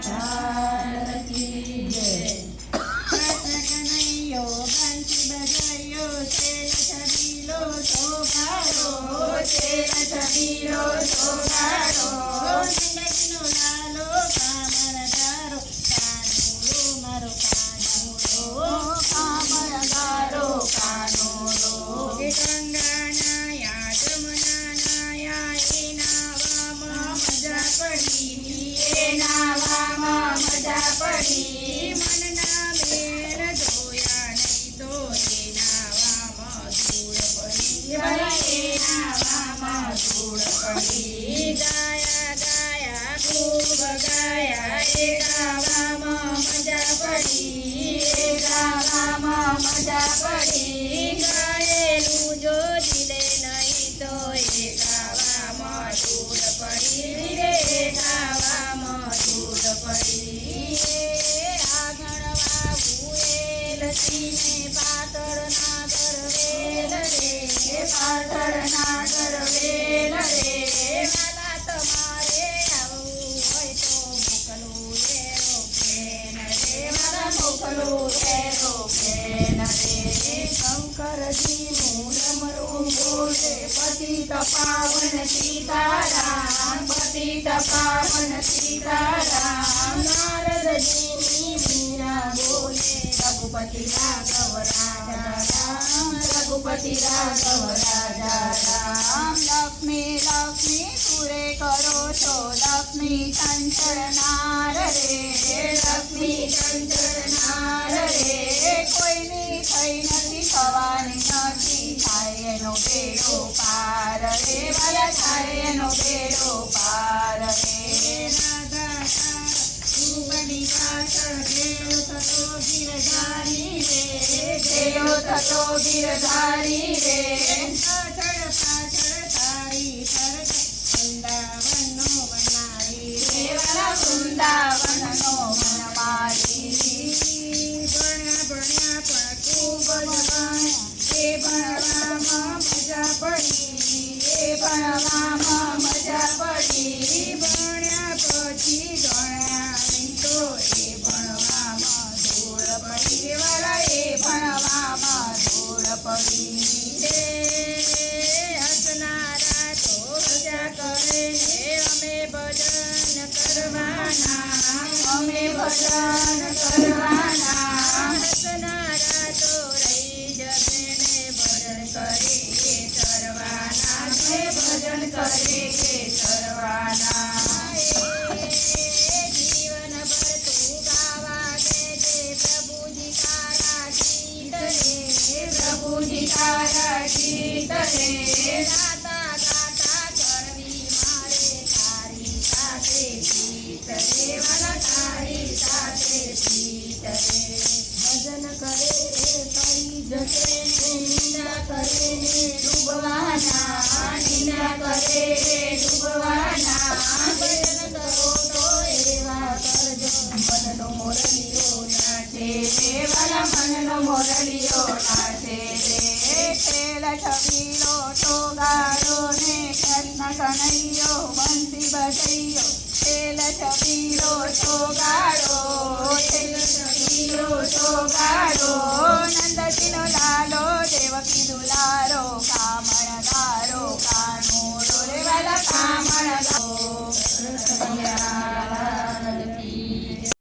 लाल की जय। कनैयो बंसी बजायो चेल छबीलो सोगाड़ो चेल छबीलो सोगाड़ो नंदकिनो लालो कामरदारो कानूरो मारो कानूरो कामरदारो कानूरो गंगा नाया जमुना नाया ए नावामा मजा पड़ी ए नावामा मजा पड़ी मनना मेर जोया नहीं तो ए नावामा धूड़ पड़ी ए नावामा धूड़ पड़ी गाया गाया खूब गाया ए गावामा मजा पड़ी ए गावामा मजा पड़ी गायेलू जो दिले नहीं तो ए गावामा धूड़ पड़ी रे गावामा धूड़ पड़ी आगणवा भूएल सीने पातळ नागर वेल रे पातळ नागर वेल रे माला તમારે આવું હોય તો મોકલું એરોપ્લેન રે મારા મોકલું એરોપ્લેન રે શંકરજી હું ડમરું બોલે પતિત પાવન સીતારામ પતિત પાવન સીતારામ નારદજીની મીરા બોલે રઘુપતિ રાઘવ રાજા રામ રઘુપતિ રાઘવ રાજા રામ લક્ષ્મી લક્ષ્મી પૂરે કરો છો લક્ષ્મી ચંચળ નાર રે લક્ષ્મી ચંચળ નાર રે કોઈની થઈ નથી થવાની નથી થાય એનો બેડો પાર રે વાલા થાય એનો બેડો પાર રે રાધા તું બની પાછળ જેવો થતો ગિરધારી રે જેવો થતો ગિરધારી રે પાછળ પાછળ તારી સરક વૃંદાવનનો વનમાળી રે વાલા વૃંદાવનનો વનમાળી ભણ્યા ભણ્યા પણ ખૂબ જ ભણ્યા એ ભણવામાં મજા પડી એ ભણવામાં મજા પડી ભણ્યા પછી ગણ્યા નહીં તો એ ભણવામાં ધૂળ પડી રે વાલા એ ભણવામાં ધૂળ પડી રે હસનારા તો મજા કરે ને અમે ભજન કરવાના અમે ભજન કરવાના હસનારા તો રહી જશે ને ભજન કરે કે ચરવાના છે ભજન કરે કે ચરવાના જીવન ભર તું ગાવા દેજે પ્રભુજી તારા ગીત રે પ્રભુજી તારા ગીત રે ગાતા ગાતા કરવી મારે તારી સાથે ગીત રે વાલા તારી સાથે ગીત રે ભજન કરે કરી જશે નિંદા કરે ડૂબવાના નિંદા કરે ડૂબવાના ભજન કરો તો એવા કરજો મનનો મોરલીઓ નાચે રે વાલા મનનો મોરલીઓ નાચે રે ખેલ છબીલો ટોગાડો ને કૃષ્ણ કનૈયો બંસી બજૈયો ખેલ છબીલો ટોગાડો ખેલ છબીલો ટોગાડો નંદજીનો લાલો દેવકી દુલારો કામણગારો કાનૂરો રે વાલા કામણગારો